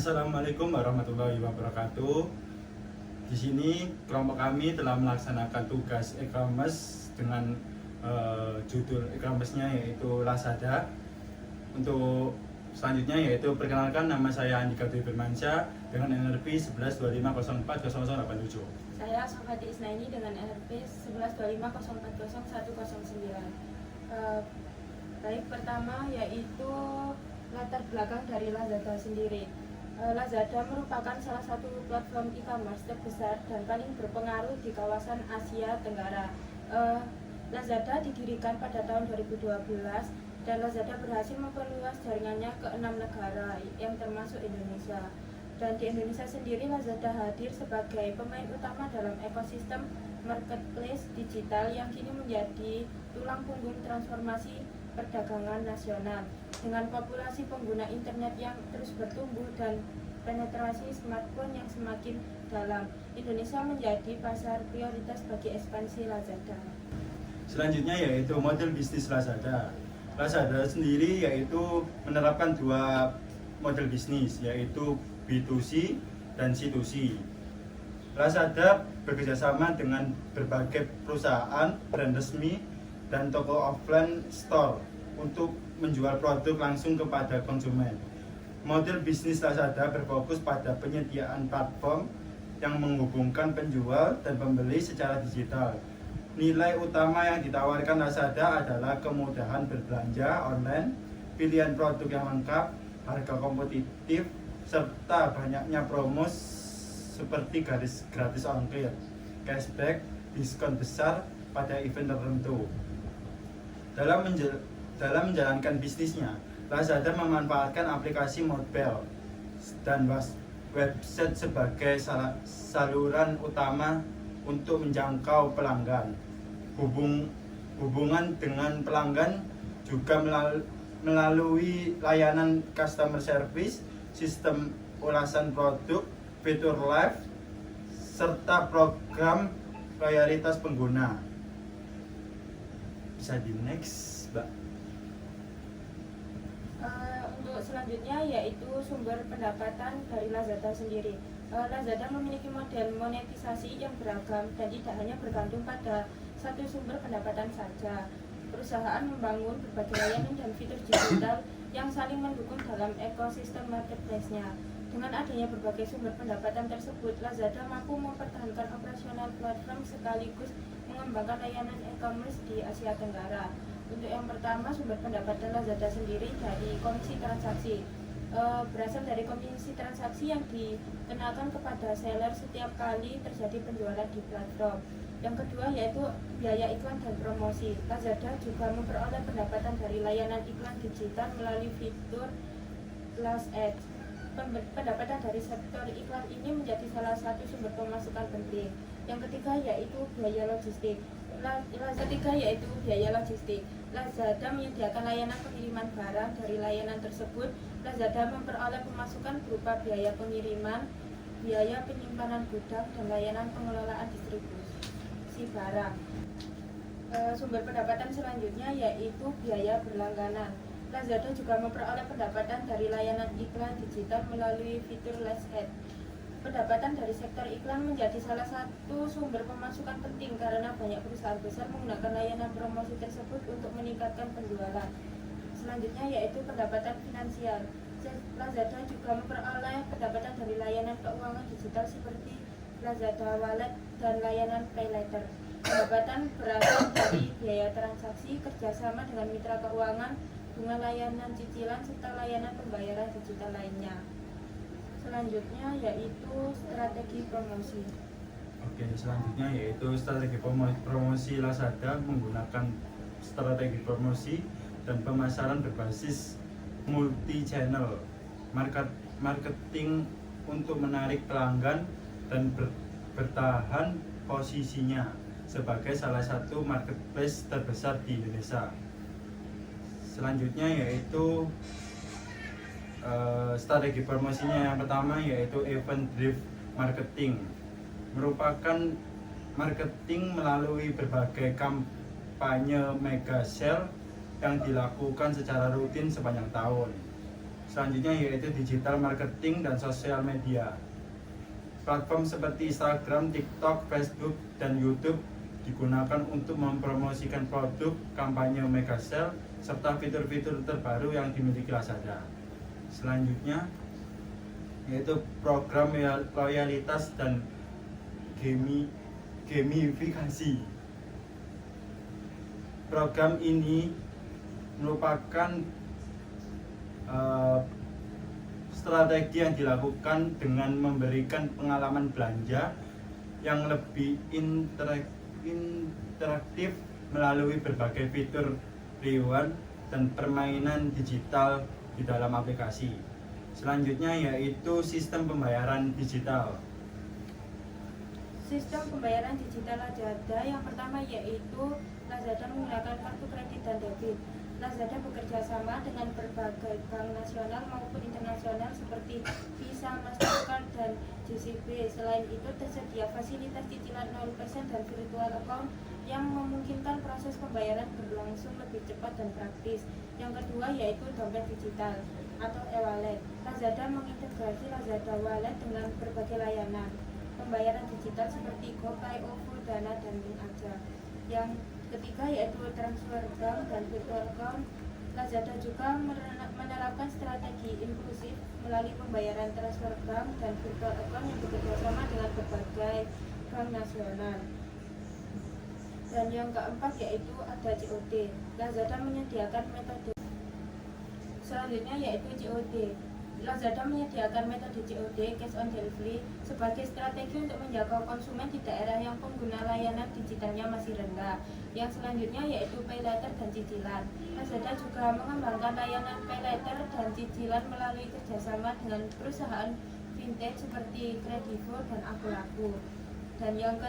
Assalamualaikum warahmatullahi wabarakatuh. Di sini kelompok kami telah melaksanakan tugas e-commerce dengan judul e-commerce-nya yaitu Lazada. Untuk selanjutnya yaitu perkenalkan, nama saya Andika Dwi Firmansyah dengan NRP 1125040087. Saya Sofati Isnaini dengan NRP 1125040109. Baik, pertama yaitu latar belakang dari Lazada sendiri. Lazada merupakan salah satu platform e-commerce terbesar dan paling berpengaruh di kawasan Asia Tenggara. Lazada didirikan pada tahun 2012 dan Lazada berhasil memperluas jaringannya ke 6 negara yang termasuk Indonesia. Dan di Indonesia sendiri Lazada hadir sebagai pemain utama dalam ekosistem marketplace digital yang kini menjadi tulang punggung transformasi perdagangan nasional. Dengan populasi pengguna internet yang terus bertumbuh dan penetrasi smartphone yang semakin dalam, Indonesia menjadi pasar prioritas bagi ekspansi Lazada. Selanjutnya yaitu model bisnis Lazada. Lazada sendiri yaitu menerapkan dua model bisnis, yaitu B2C dan C2C. Lazada bekerjasama dengan berbagai perusahaan, brand resmi, dan toko offline store untuk menjual produk langsung kepada konsumen. Model bisnis Lazada berfokus pada penyediaan platform yang menghubungkan penjual dan pembeli secara digital. Nilai utama yang ditawarkan Lazada adalah kemudahan berbelanja online, pilihan produk yang lengkap, harga kompetitif, serta banyaknya promo seperti gratis ongkir, cashback, diskon besar pada event tertentu. Dalam menjalankan bisnisnya, Lazada memanfaatkan aplikasi mobile dan website sebagai saluran utama untuk menjangkau pelanggan. Hubungan dengan pelanggan juga melalui layanan customer service, sistem ulasan produk, fitur live, serta program loyalitas pengguna. Bisa di next, Mbak. Untuk selanjutnya yaitu sumber pendapatan dari Lazada sendiri. Lazada memiliki model monetisasi yang beragam dan tidak hanya bergantung pada satu sumber pendapatan saja. Perusahaan membangun berbagai layanan dan fitur digital yang saling mendukung dalam ekosistem marketplace-nya. Dengan adanya berbagai sumber pendapatan tersebut, Lazada mampu mempertahankan operasional platform sekaligus mengembangkan layanan e-commerce di Asia Tenggara. Untuk yang pertama, sumber pendapatan Lazada sendiri dari komisi transaksi. Berasal dari komisi transaksi yang dikenakan kepada seller setiap kali terjadi penjualan di platform. Yang kedua yaitu biaya iklan dan promosi. Lazada juga memperoleh pendapatan dari layanan iklan digital melalui fitur Last Ads. Pendapatan dari sektor iklan ini menjadi salah satu sumber pemasukan penting. Yang ketiga yaitu biaya logistik. Lazada menyediakan layanan pengiriman barang. Dari layanan tersebut, Lazada memperoleh pemasukan berupa biaya pengiriman, biaya penyimpanan gudang, dan layanan pengelolaan distribusi barang. Sumber pendapatan selanjutnya yaitu biaya berlangganan. Lazada juga memperoleh pendapatan dari layanan iklan digital melalui fitur Last Ad. Pendapatan dari sektor iklan menjadi salah satu sumber pemasukan penting karena banyak perusahaan besar menggunakan layanan promosi tersebut untuk meningkatkan penjualan. Selanjutnya yaitu pendapatan finansial. Lazada juga memperoleh pendapatan dari layanan keuangan digital seperti Lazada Wallet dan layanan PayLater. Pendapatan berasal dari biaya transaksi, kerjasama dengan mitra keuangan, bunga layanan cicilan, serta layanan pembayaran digital lainnya. Selanjutnya yaitu strategi promosi. Oke, selanjutnya yaitu strategi promosi Lazada menggunakan strategi promosi dan pemasaran berbasis multi-channel marketing untuk menarik pelanggan dan bertahan posisinya sebagai salah satu marketplace terbesar di Indonesia. Selanjutnya yaitu strategi promosinya yang pertama yaitu event driven marketing, merupakan marketing melalui berbagai kampanye mega sale yang dilakukan secara rutin sepanjang tahun. Selanjutnya yaitu digital marketing dan sosial media. Platform seperti Instagram, TikTok, Facebook, dan YouTube digunakan untuk mempromosikan produk, kampanye mega sale, serta fitur-fitur terbaru yang dimiliki Lazada. Selanjutnya yaitu program loyalitas dan gamifikasi. Program ini merupakan strategi yang dilakukan dengan memberikan pengalaman belanja yang lebih interaktif melalui berbagai fitur reward dan permainan digital di dalam aplikasi. Selanjutnya yaitu sistem pembayaran digital. Sistem pembayaran digital Lazada yang pertama yaitu Lazada menggunakan kartu kredit dan debit. Lazada bekerja sama dengan berbagai bank nasional maupun internasional seperti Visa, Mastercard, dan JCB. Selain itu tersedia fasilitas cicilan 0% dan virtual account yang memungkinkan proses pembayaran berlangsung lebih cepat dan praktis. Yang kedua yaitu dompet digital atau e-wallet. Lazada mengintegrasi Lazada Wallet dengan berbagai layanan pembayaran digital seperti GoPay, OVO, Dana, dan Link Aja. Yang ketiga yaitu transfer bank dan virtual account. Lazada juga menerapkan strategi inklusif melalui pembayaran transfer bank dan virtual account yang bekerjasama dengan berbagai bank nasional. Dan yang keempat yaitu ada COD. Lazada menyediakan metode selanjutnya yaitu COD. Lazada menyediakan metode COD (Cash on Delivery) sebagai strategi untuk menjangkau konsumen di daerah yang pengguna layanan digitalnya masih rendah. Yang selanjutnya yaitu Pay Later dan cicilan. Lazada juga mengembangkan layanan Pay Later dan cicilan melalui kerjasama dengan perusahaan fintech seperti Kredivo dan Aku-Laku. Dan yang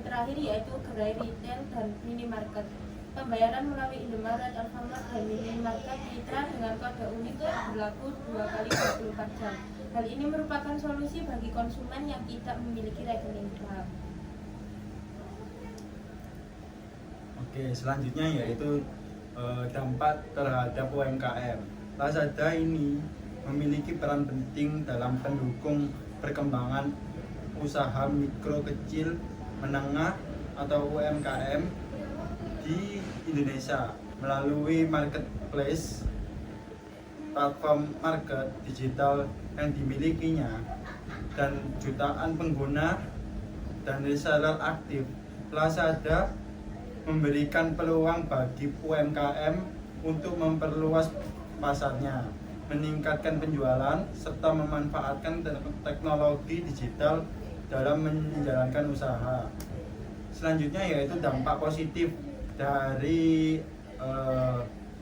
terakhir yaitu gerai retail dan minimarket. Pembayaran melalui Indomaret, Alfamart, dan minimarket mitra dengan kode unik yang berlaku 2 kali 24 jam. Hal ini merupakan solusi bagi konsumen yang tidak memiliki rekening bank. Oke, selanjutnya yaitu dampak terhadap UMKM. Lazada ini memiliki peran penting dalam pendukung perkembangan usaha mikro, kecil, menengah atau UMKM di Indonesia melalui marketplace, platform market digital yang dimilikinya, dan jutaan pengguna dan reseller aktif. Lazada memberikan peluang bagi UMKM untuk memperluas pasarnya, meningkatkan penjualan, serta memanfaatkan teknologi digital dalam menjalankan usaha. Selanjutnya yaitu dampak positif dari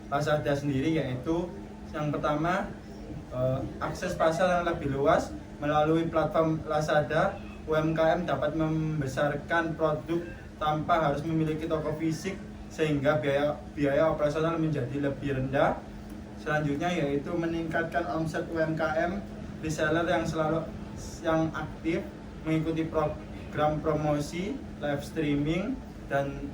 Lazada sendiri, yaitu yang pertama akses pasar yang lebih luas. Melalui platform Lazada, UMKM dapat membesarkan produk tanpa harus memiliki toko fisik, sehingga biaya operasional menjadi lebih rendah. Selanjutnya yaitu meningkatkan omset UMKM. Reseller yang aktif mengikuti program promosi, live streaming, dan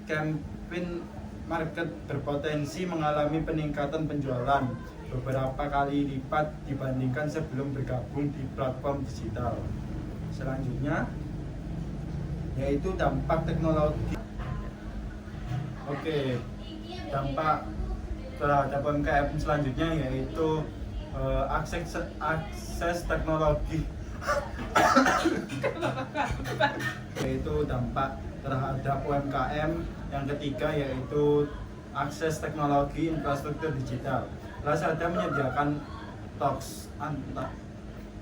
campaign market berpotensi mengalami peningkatan penjualan beberapa kali lipat dibandingkan sebelum bergabung di platform digital. Selanjutnya yaitu dampak teknologi. Oke, dampak terhadap UMKM selanjutnya yaitu akses teknologi. Yaitu dampak terhadap UMKM. Yang ketiga yaitu akses teknologi infrastruktur digital. Lazada menyediakan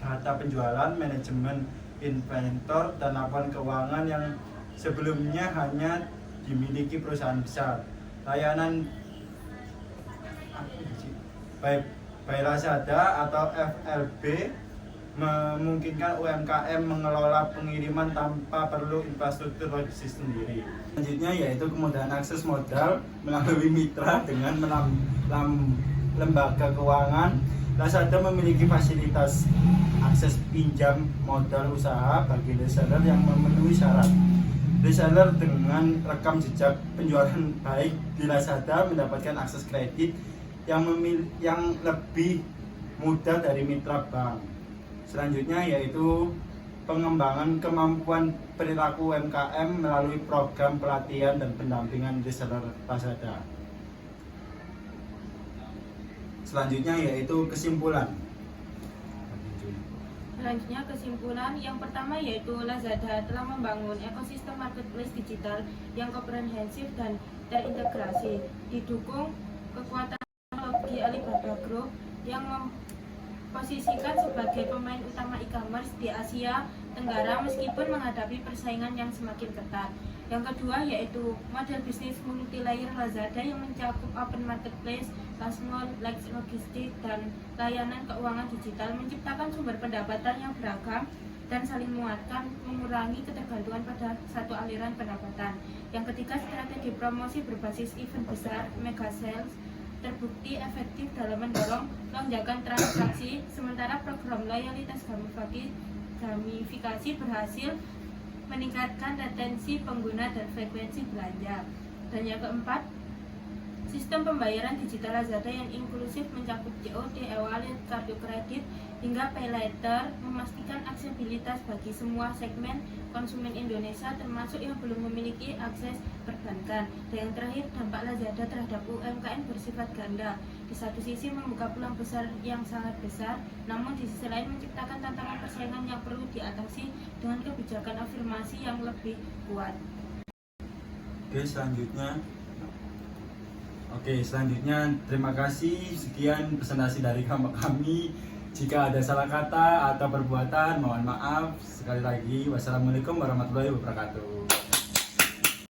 data penjualan, manajemen inventor, dan laporan keuangan yang sebelumnya hanya dimiliki perusahaan besar. Layanan by Lazada atau FLB memungkinkan UMKM mengelola pengiriman tanpa perlu infrastruktur logistik sendiri. Selanjutnya yaitu kemudahan akses modal melalui mitra dengan lembaga keuangan. Lazada memiliki fasilitas akses pinjam modal usaha bagi reseller yang memenuhi syarat. Reseller dengan rekam jejak penjualan baik di Lazada mendapatkan akses kredit yang lebih mudah dari mitra bank. Selanjutnya yaitu pengembangan kemampuan perilaku UMKM melalui program pelatihan dan pendampingan reseller Lazada. Selanjutnya yaitu kesimpulan. Selanjutnya kesimpulan yang pertama yaitu Lazada telah membangun ekosistem marketplace digital yang komprehensif dan terintegrasi, didukung kekuatan teknologi Alibaba Group yang memposisikan sebagai pemain utama e-commerce di Asia Tenggara meskipun menghadapi persaingan yang semakin ketat. Yang kedua yaitu model bisnis multi-layer Lazada yang mencakup open marketplace, last mile, logistik, dan layanan keuangan digital menciptakan sumber pendapatan yang beragam dan saling menguatkan, mengurangi ketergantungan pada satu aliran pendapatan. Yang ketiga, strategi promosi berbasis event besar, mega sales, terbukti efektif dalam mendorong lonjakan transaksi, sementara program loyalitas gamifikasi berhasil meningkatkan retensi pengguna dan frekuensi belanja. Dan yang keempat, sistem pembayaran digital Lazada yang inklusif mencakup COD, e-wallet, kartu kredit, hingga pay later, memastikan aksesibilitas bagi semua segmen konsumen Indonesia termasuk yang belum memiliki akses perbankan. Dan yang terakhir, dampak Lazada terhadap UMKM bersifat ganda. Di satu sisi membuka peluang besar yang sangat besar, namun di sisi lain menciptakan tantangan persaingan yang perlu diatasi dengan kebijakan afirmasi yang lebih kuat. Selanjutnya terima kasih. Sekian presentasi dari kami. Jika ada salah kata atau perbuatan, mohon maaf. Sekali lagi, wassalamualaikum warahmatullahi wabarakatuh.